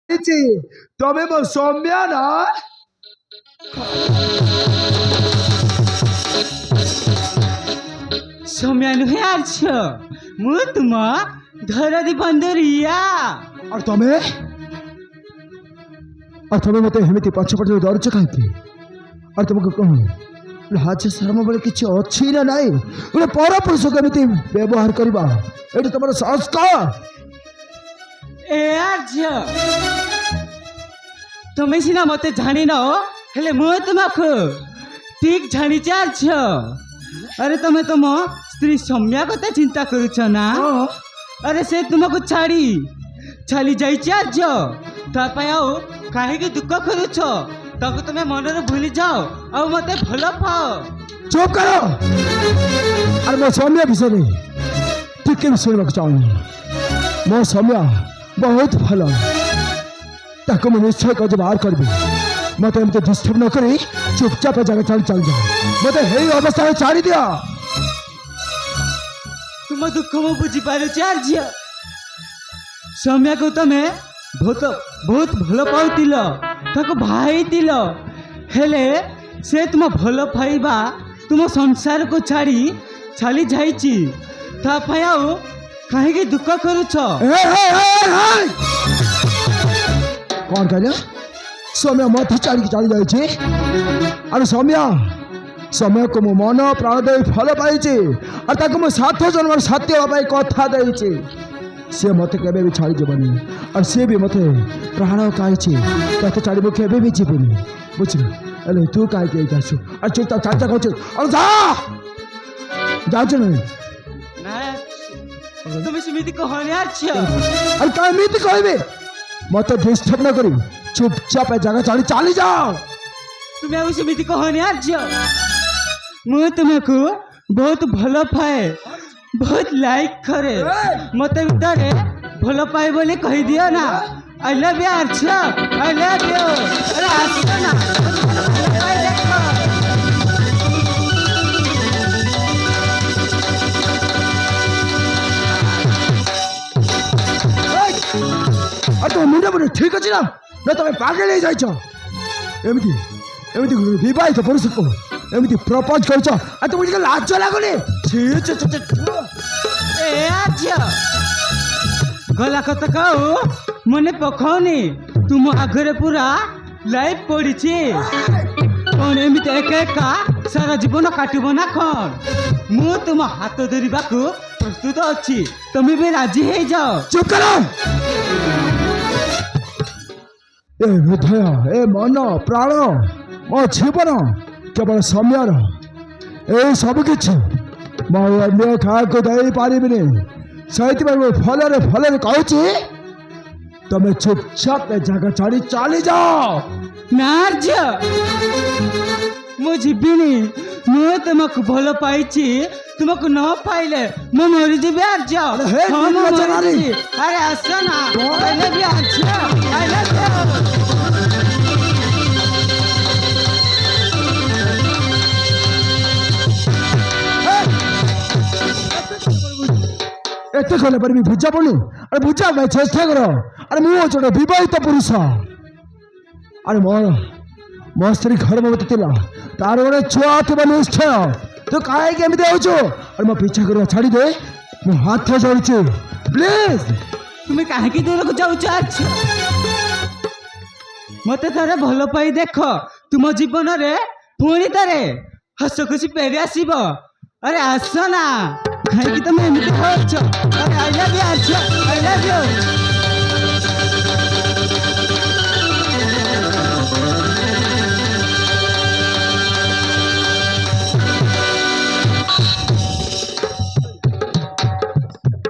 ତମେ ମୋ ସୌମ୍ୟା ନା? ସୌମ୍ୟା ନୁହେଁ ଆର୍ଛ, ମୁଁ ତୁମ ଧରଦୀ ବନ୍ଦରିଆ। আর ତମେ ମତେ ଏମିତି ପଛପଟେ ଡରୁଛ କାହିଁକି? আর ତମକୁ କଣ ଲାଜ ଶରମ ବେଳେ କିଛି ଅଛି ନା ନାହିଁ? ଗୋଟେ ପରପୁରୁଷକୁ ଏମିତି ବ୍ୟବହାର କରିବା ଏଇଟା ତମର ସଂସ୍କାର? ଏ ଆର୍ଛ, ତମେ ସିନା ମତେ ଜାଣିନ, ହେଲେ ମୁଁ ତୁମକୁ ଠିକ୍ ଜାଣିଛି ଆର୍ଛ। আরে তুমি তোম স্ত্রী সৌম্যা কথা চিন্তা করুছ না? আরে সে তোমাকে ছাড়ি যাইছি আজ, তাপাই আও কাহিকি দুঃখ করুছ? তাকে তুমি মନରେ ভুলি যাও আর মতে ভাল পাও। চুপ কর। আর মো সৌম্যা বিষয়ে ଟିକେ ବି ଶୁଣିବାକୁ ଚାହୁଁନି। ମୋ ସୌମ୍ୟା ବହୁତ ଭଲ, ତାକୁ ମୁଁ ନିଶ୍ଚୟ ଖୋଜି ବାହାର କରିବି। ମତେ ଏମିତି ଡିଷ୍ଟର୍ବ ନ କରି ଚୁପଚାପ ଜାଗା ଛାଡ଼ି ଚାଲିଯାଅ। ମତେ ହେଇ ଅବସ୍ଥାରେ ଛାଡ଼ି ଦିଅ। ତୁମ ଦୁଃଖ ମୁଁ ବୁଝିପାରୁଛି ଆର୍ଯ୍ୟ। ସୌମ୍ୟାକୁ ତମେ ବହୁତ ଭଲ ପାଉଥିଲ, ତାକୁ ବାହା ହେଇଥିଲ, ହେଲେ ସେ ତୁମ ଭଲ ପାଇବା ତୁମ ସଂସାରକୁ ଛାଡ଼ି ଯାଇଛି। ତା ପାଇଁ ଆଉ କାହିଁକି ଦୁଃଖ କରୁଛ? କ'ଣ କହିଲ? ସୌମ୍ୟା ମତେ ଛାଡ଼ିକି ଚାଲି ଯାଇଛି? ଆରେ ସୌମ୍ୟାକୁ ମୁଁ ମନ ପ୍ରାଣ ଦେଇ ଭଲ ପାଇଛି, ଆଉ ତାକୁ ମୁଁ 7 ଜନ୍ମର ସାଥୀ ହେବା ପାଇଁ କଥା ଦେଇଛି। ସିଏ ମତେ କେବେ ବି ଛାଡ଼ିଯିବନି, ଆଉ ସିଏ ବି ମତେ ପ୍ରାଣ କାହିଁଛି। ତତେ ଛାଡ଼ି ମୁଁ କେବେ ବି ଯିବିନି, ବୁଝିଲ? ହେଲେ ତୁ କାହିଁକି ଏଇଠି ଆସୁ? ଆଉ ଚୁପ୍ ଚାଚା କହୁଛୁ, ଆଉ ଯାଉଛୁ ନା? তুমি ସେମିତି କହନି ଆର୍ଯ୍ୟ। ଆରେ କେମିତି କହିବି? ମତେ ଡିଷ୍ଟର୍ବ ନ କରି ଚୁପଚାପ ଜାଗା ଛାଡ଼ି ଚାଲି ଯାଅ। তুমি ଆଉ ସେମିତି କହନି ଆର୍ଯ୍ୟ। ମୁଁ ତୁମକୁ ବହୁତ ଭଲ ପାଏ, ବହୁତ ଲାଇକ୍ କରେ। ମତେ ଭିତରେ ଭଲ ପାଏ ବୋଲି କହିଦିଅ ନା। I love you Arya, I love you. ଆରେ ଆସ ନା, আর তোমার মুন্ডা মুন্ডা ঠিক আছে না? না তুমি পাগল হয়ে যাইছ? এমনি বিবাহিত পুরুষকে এমনি প্রপোজ করছ, আর তুমি ଟିକେ লাজ লাগুনি? ଏ ଆର୍ଯ୍ୟ, ଗଲା କଥା କହୁ ମନେ ପକାଉନି। ତୁମ ଆଗରେ ପୁରା ଲାଇଫ୍ ପଡ଼ିଛି। କ'ଣ ଏମିତି ଏକା ସାରା ଜୀବନ କାଟିବ ନା କ'ଣ? ମୁଁ ତୁମ ହାତ ଧରିବାକୁ ପ୍ରସ୍ତୁତ ଅଛି, ତମେ ବି ରାଜି ହେଇଯାଅ। ଚୁପ୍ କର। ଏ ହୃଦୟ, ଏ ମନ ପ୍ରାଣ, ମୋ ଜୀବନ କେବଳ ସୌମ୍ୟାର। এই ସବୁ କିଛି ମୁଁ ଅନ୍ୟ କାହାକୁ ଦେଇପାରିବିନି। ସେଇଥିପାଇଁ ମୁଁ ଭଲରେ କହୁଛି, ତମେ ଚୁପଚାପ ଏ ଜାଗା ଛାଡ଼ି ଚାଲି ଯାଅ। ନା ଆର୍ଯ୍ୟ, ମୁଁ ଯିବିନି। ମୁଁ ତୁମକୁ ଭଲ ପାଇଛି, ତୁମକୁ ନ ପାଇଲେ ମୁଁ ମରିଯିବି ଆର୍ଯ୍ୟ। ଆରେ ଆସ ନା, I love you Arya, I love you. এতে কলে পারবি বুঝা পড়নি? আরে বুঝা ভাই চেষ্টা করো। আরে ମୁଁ ହଉଛି ଗୋଟେ ବିବାହିତ ପୁରୁଷ। ଆରେ ମୋ ସ୍ତ୍ରୀ ଗର୍ଭବତୀ ଥିଲା, ତାର ଗୋଟେ ଛୁଆ ଥିବ ନିଶ୍ଚୟ। ତୁ କାହିଁକି ଏମିତି ହଉଛୁ? ଆରେ ମୋ ପିଛା କରିବା ଛାଡ଼ି ଦେ, ମୁଁ ହାତ ଯୋଡୁଛି ପ୍ଲିଜ। ତୁମେ କାହିଁକି ଦୂରକୁ ଯାଉଛ ଆର୍ଯ୍ୟ? ମତେ ଥରେ ଭଲ ପାଇ ଦେଖ, ତୁମ ଜୀବନରେ ପୁଣି ଥରେ ହସ ଖୁସି ଫେରି ଆସିବ। ଆରେ ଆସ ନା, କାହିଁକି ତମେ ଏମିତି ହଉଛ? ଆରେ I love you Arya, I love you.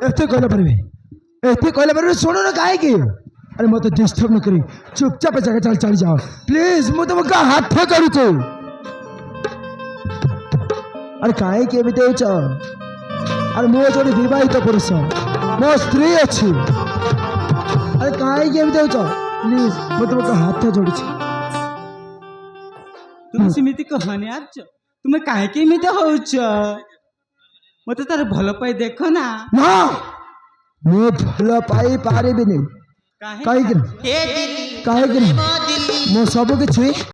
ଏତେ କହିଲା ପାରବି ଶୁଣୁନ କାହିଁକି? ଆରେ ମତେ ଡିଷ୍ଟର୍ବ ନ କରି ଚୁପଚାପ ଜାଗା ଚାଲି ଯାଅ ପ୍ଲିଜ। ମୁଁ ତମକୁ ହାତ କରୁଛି। ଆରେ କାହିଁକି ଏମିତି ହେଉଛ? ଆରେ ମୁଁ ଜଣେ ବିବାହିତ ପୁରୁଷ, ମୋ ସ୍ତ୍ରୀ ଅଛି। ଆରେ କାହିଁକି ଏମିତି ହେଉଛ? ପ୍ଲିଜ, ମୁଁ ତମକୁ ହାତ ଯୋଡୁଛି। ତୁମେ ସେମିତି କହନି ଆର୍ଯ୍ୟ, ତୁମେ କାହିଁକି ଏମିତି ହଉଛ? ମତେ ତାର ଭଲ ପାଇ ଦେଖ ନା। ନା, ମୁଁ ଭଲ ପାଇ ପାରିବିନି। କାହିଁ କାହିଁକି हे दिल्ली କାହିଁକି ମୋ ଦିଲ୍ଲୀ ମୁଁ ସବୁ କିଛି